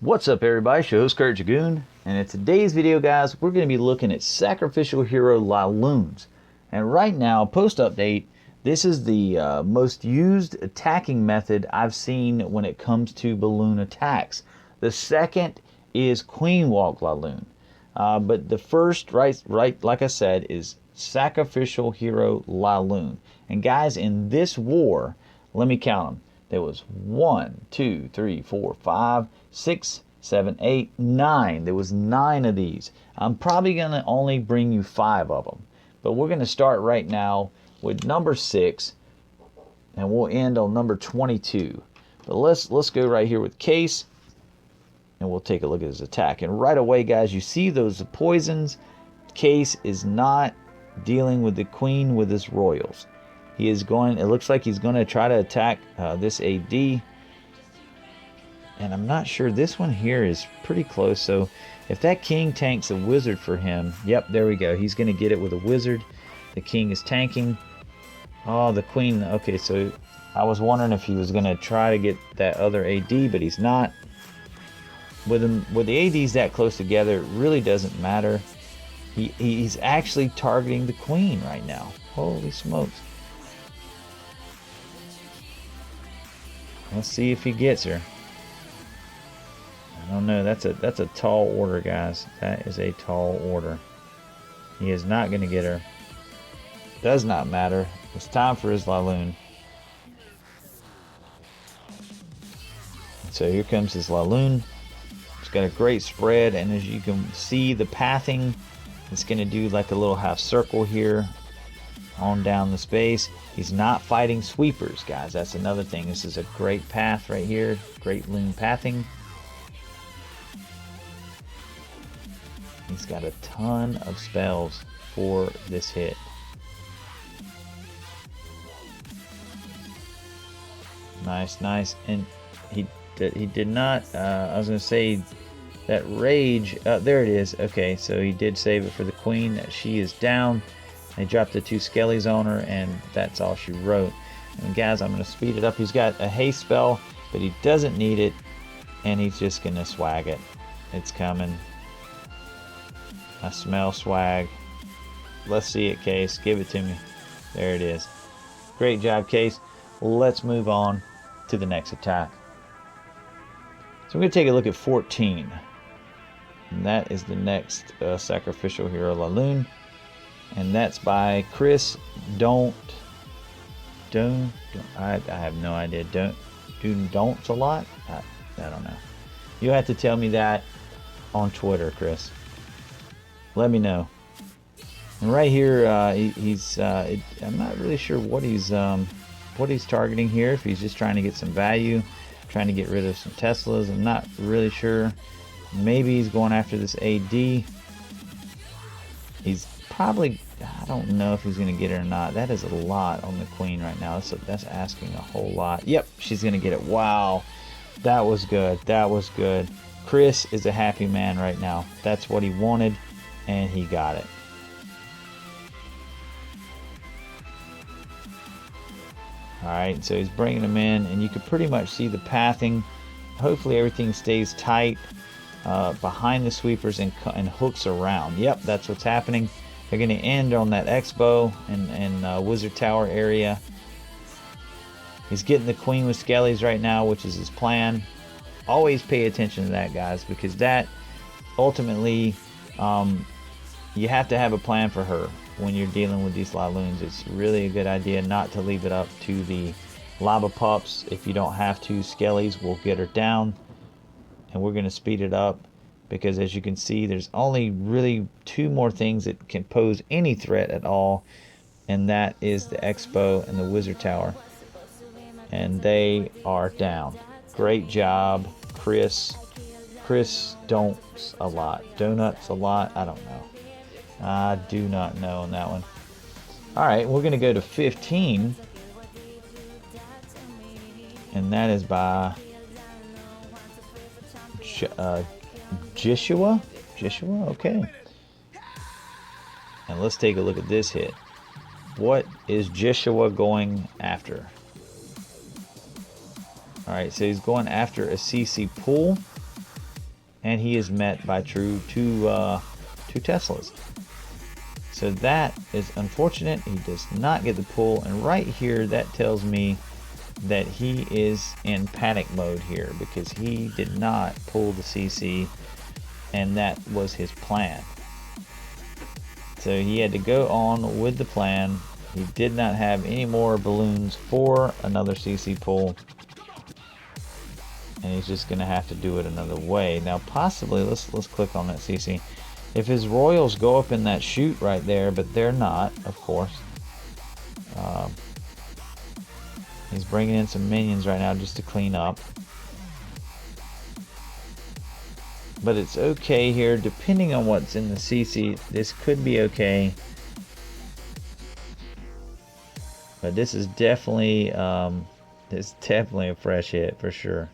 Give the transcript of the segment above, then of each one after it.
What's up everybody, it's your host Kurt Jagoon, and in today's video guys, we're going to be looking at sacrificial hero laloons. And right now, post update, this is the most used attacking method I've seen when it comes to balloon attacks. The second is queen walk laloon. But the first, right, like I said, is sacrificial hero laloon. And guys, in this war, let me count them. There was 1, 2, 3, 4, 5, 6, 7, 8, 9. There was 9 of these. I'm probably going to only bring you 5 of them. But we're going to start right now with number 6. And we'll end on number 22. But let's go right here with Case. And we'll take a look at his attack. And right away, guys, you see those poisons. Case is not dealing with the queen with his royals. He is going, it looks like he's going to try to attack this AD. And I'm not sure, this one here is pretty close. So if that king tanks a wizard for him, yep, there we go. He's going to get it with a wizard. The king is tanking. Oh, the queen, okay, so I was wondering if he was going to try to get that other AD, but he's not. With the ADs that close together, it really doesn't matter. He's actually targeting the queen right now. Holy smokes. Let's see if he gets her. I don't know. That's a tall order, guys. That is a tall order. He is not going to get her. Does not matter. It's time for his laloon. So here comes his laloon. It's got a great spread, and as you can see, the pathing, it's going to do like a little half circle here on down the space. He's not fighting sweepers, guys. That's another thing. This is a great path right here. Great loon pathing. He's got a ton of spells for this hit. Nice, nice. And he did not, I was going to say, that rage, there it is. Okay, so he did save it for the queen. She is down. They dropped the 2 skellies on her, and that's all she wrote. And guys, I'm going to speed it up. He's got a haste spell, but he doesn't need it, and he's just going to swag it. It's coming. I smell swag. Let's see it, Case. Give it to me. There it is. Great job, Case. Let's move on to the next attack. So we're going to take a look at 14. And that is the next sacrificial hero laloon. And that's by Chris. I have no idea. Don'ts a lot? I don't know. You have to tell me that on Twitter, Chris. Let me know. And right here, I'm not really sure what he's targeting here. If he's just trying to get some value, trying to get rid of some Teslas, I'm not really sure. Maybe he's going after this AD. He's probably, I don't know if he's going to get it or not. That is a lot on the queen right now. That's asking a whole lot. Yep, she's going to get it. Wow, that was good. That was good. Chris is a happy man right now. That's what he wanted, and he got it. Alright, so he's bringing them in, and you can pretty much see the pathing. Hopefully everything stays tight behind the sweepers and hooks around. Yep, that's what's happening. They're going to end on that Expo and Wizard Tower area. He's getting the queen with skellies right now, which is his plan. Always pay attention to that, guys, because that ultimately, you have to have a plan for her. When you're dealing with these laloons, it's really a good idea not to leave it up to the lava pups. If you don't have to, skellies will get her down, and we're going to speed it up because, as you can see, there's only really 2 more things that can pose any threat at all, and that is the Expo and the Wizard Tower, and they are down. Great job, Chris. Chris don'ts a lot. Donuts a lot. I don't know. I do not know on that one. Alright, we're going to go to 15. And that is by Jishua? Jishua? Okay. And let's take a look at this hit. What is Jishua going after? Alright, so he's going after a CC pool. and he is met by two Teslas. So that is unfortunate. He does not get the pull, and right here that tells me that he is in panic mode here because he did not pull the CC, and that was his plan. So he had to go on with the plan. He did not have any more balloons for another CC pull, and he's just gonna have to do it another way. Now possibly, let's click on that CC. If his royals go up in that chute right there, but they're not, of course. He's bringing in some minions right now just to clean up. But it's okay here, depending on what's in the CC. This could be okay. But this is definitely a fresh hit for sure.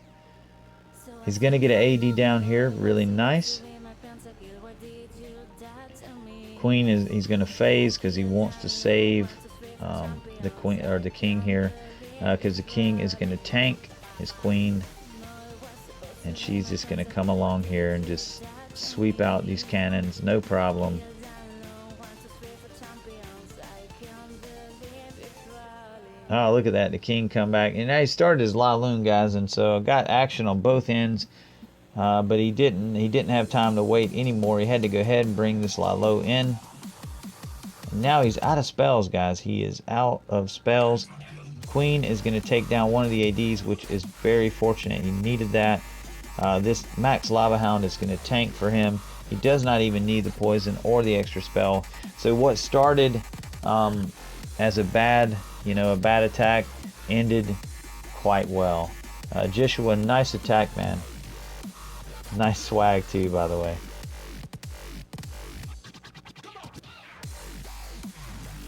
He's gonna get an AD down here, really nice. Queen he's gonna phase because he wants to save the queen or the king here, because the king is gonna tank his queen, and she's just gonna come along here and just sweep out these cannons, no problem. Oh, look at that, the king come back, and now he started his laloon, guys, and so got action on both ends. But he didn't have time to wait anymore. He had to go ahead and bring this lalo in. And now he's out of spells, guys. He is out of spells. Queen is going to take down one of the ADs, which is very fortunate. He needed that. This max lava hound is going to tank for him. He does not even need the poison or the extra spell. So what started as a bad attack ended quite well. Joshua, nice attack, man. Nice swag too, by the way.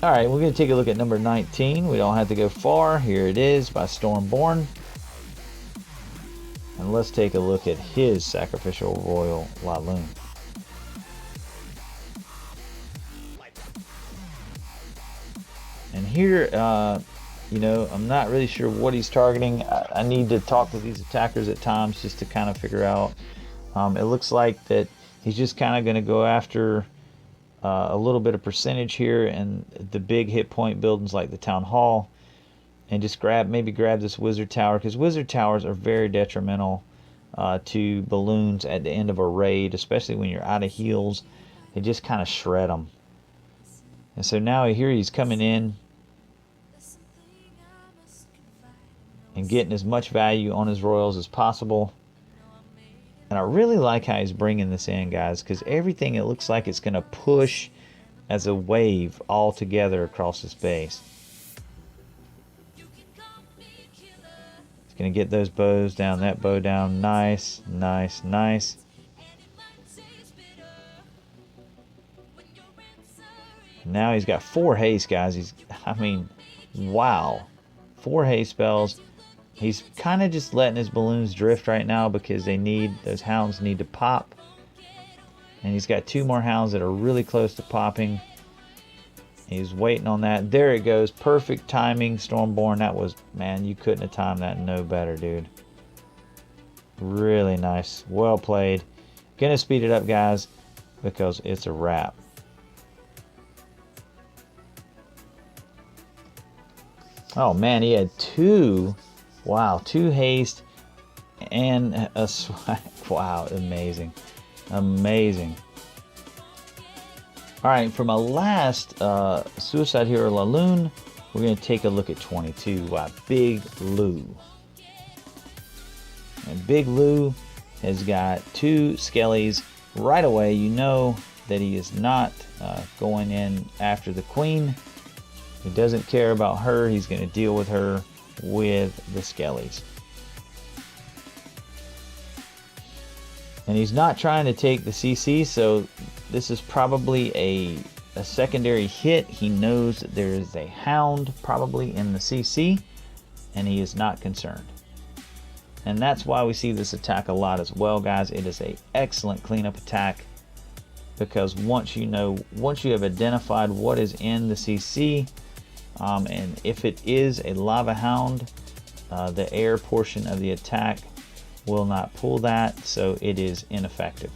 Alright, we're going to take a look at number 19. We don't have to go far. Here it is by Stormborn. And let's take a look at his sacrificial royal laloon. And here, I'm not really sure what he's targeting. I need to talk to these attackers at times just to kind of figure out. It looks like that he's just kind of going to go after a little bit of percentage here and the big hit point buildings like the town hall, and just maybe grab this wizard tower, because wizard towers are very detrimental to balloons at the end of a raid, especially when you're out of heals. They just kind of shred them. And so now here he's coming in and getting as much value on his royals as possible. And I really like how he's bringing this in, guys, because everything, it looks like it's going to push as a wave all together across his base. He's going to get those bows down, that bow down. Nice, nice, nice. Now he's got 4 haste, guys. Wow. 4 haste spells. He's kind of just letting his balloons drift right now because those hounds need to pop. And he's got 2 more hounds that are really close to popping. He's waiting on that. There it goes. Perfect timing, Stormborn. That was, man, you couldn't have timed that no better, dude. Really nice. Well played. Gonna speed it up, guys, because it's a wrap. Oh, man, he had 2... Wow, 2 haste and a swag. Wow, amazing. Amazing. Alright, for my last Suicide Hero laloon, we're going to take a look at 22. Wow, Big Lou. And Big Lou has got 2 skellies. Right away, you know that he is not going in after the queen. He doesn't care about her. He's going to deal with her with the skellies. And he's not trying to take the CC, so this is probably a secondary hit. He knows that there is a hound probably in the CC, and he is not concerned. And that's why we see this attack a lot as well, guys. It is an excellent cleanup attack, because once you have identified what is in the CC, and if it is a lava hound, the air portion of the attack will not pull that, so it is ineffective.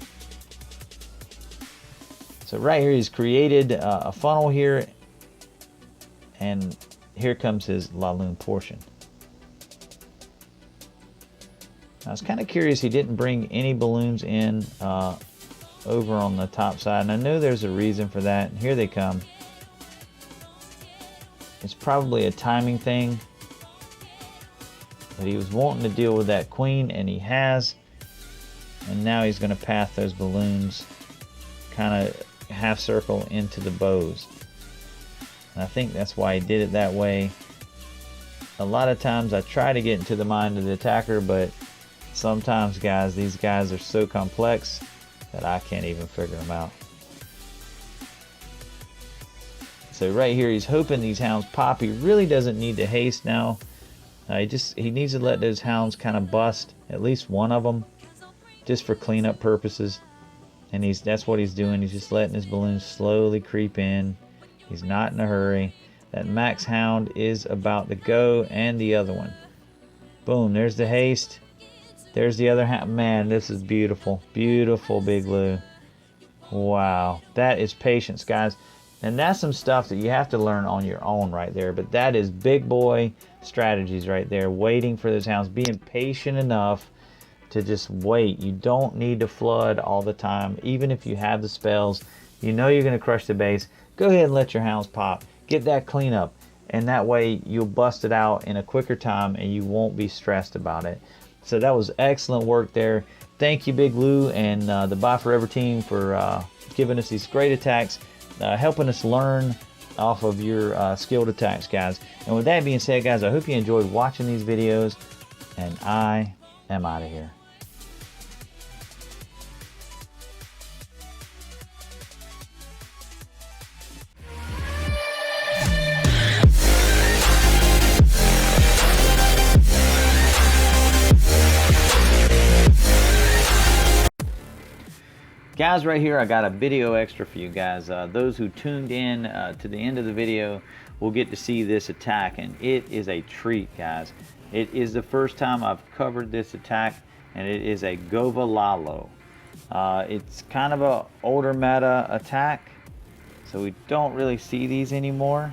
So right here he's created a funnel here, and here comes his laloon portion. I was kind of curious he didn't bring any balloons in over on the top side, and I know there's a reason for that. Here they come. It's probably a timing thing, but he was wanting to deal with that queen, and he has, and now he's going to path those balloons kind of half circle into the bows. And I think that's why he did it that way. A lot of times I try to get into the mind of the attacker, but sometimes, guys, these guys are so complex that I can't even figure them out. So right here, he's hoping these hounds pop. He really doesn't need to haste now. He needs to let those hounds kind of bust, at least one of them, just for cleanup purposes. And that's what he's doing. He's just letting his balloons slowly creep in. He's not in a hurry. That max hound is about to go, and the other one. Boom, there's the haste. There's the other hound. Man, this is beautiful. Beautiful Big Lou. Wow. That is patience, guys. And that's some stuff that you have to learn on your own right there. But that is big boy strategies right there. Waiting for those hounds. Being patient enough to just wait. You don't need to flood all the time. Even if you have the spells, you know you're going to crush the base. Go ahead and let your hounds pop. Get that cleanup. And that way you'll bust it out in a quicker time and you won't be stressed about it. So that was excellent work there. Thank you, Big Lou, and the Buy Forever team for giving us these great attacks, helping us learn off of your skilled attacks, guys. And with that being said, guys, I hope you enjoyed watching these videos, and I am out of here. Guys, right here I got a video extra for you guys. Those who tuned in to the end of the video will get to see this attack, and it is a treat, guys. It is the first time I've covered this attack, and it is a Gova Lalo. It's kind of a older meta attack, so we don't really see these anymore,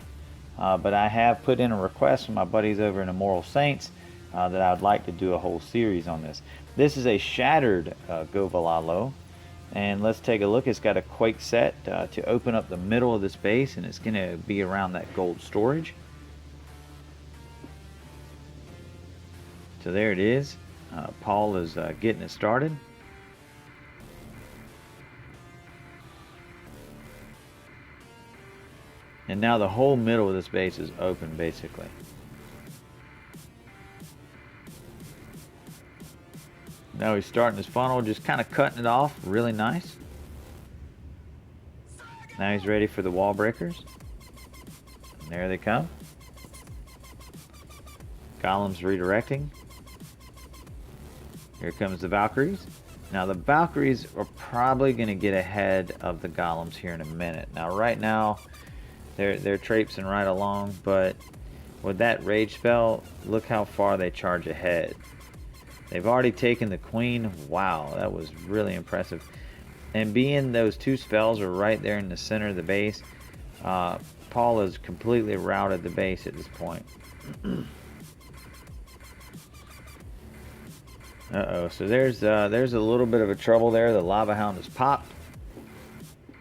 but I have put in a request from my buddies over in Immoral Saints that I would like to do a whole series on this. This is a shattered Gova Lalo. And let's take a look. It's got a quake set to open up the middle of this base, and it's going to be around that gold storage. So there it is. Paul is getting it started. And now the whole middle of this base is open, basically. Now he's starting his funnel, just kind of cutting it off, really nice. Now he's ready for the wall breakers. And there they come. Golems redirecting. Here comes the Valkyries. Now the Valkyries are probably going to get ahead of the Golems here in a minute. Now right now, they're traipsing right along, but with that rage spell, look how far they charge ahead. They've already taken the queen. Wow, that was really impressive. And being those two spells are right there in the center of the base, Paul has completely routed the base at this point. Uh-oh, so there's a little bit of a trouble there. The Lava Hound has popped,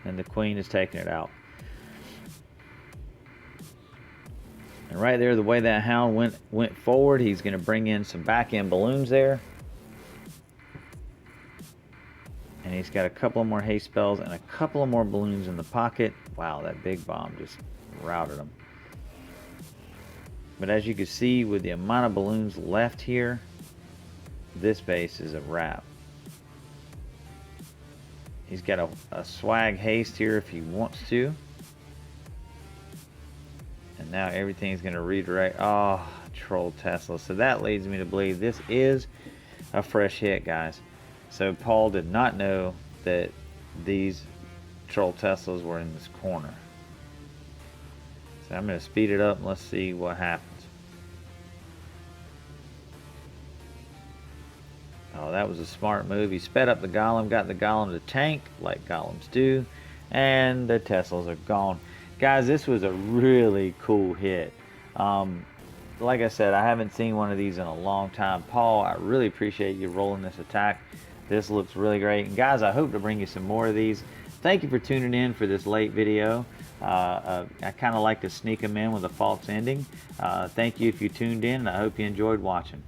and the queen is taking it out. And right there, the way that hound went forward, he's going to bring in some back-end balloons there. And he's got a couple of more haste spells and a couple of more balloons in the pocket. Wow, that big bomb just routed him. But as you can see, with the amount of balloons left here, this base is a wrap. He's got a swag haste here if he wants to. And now everything's going to redirect. Oh, Troll Tesla. So that leads me to believe this is a fresh hit, guys. So Paul did not know that these Troll Teslas were in this corner. So I'm going to speed it up and let's see what happens. Oh, that was a smart move. He sped up the golem, got the golem to tank, like golems do, and the Teslas are gone. Guys, this was a really cool hit. Like I said, I haven't seen one of these in a long time. Paul, I really appreciate you rolling this attack. This looks really great. And guys, I hope to bring you some more of these. Thank you for tuning in for this late video. I kind of like to sneak them in with a false ending. Thank you if you tuned in, and I hope you enjoyed watching.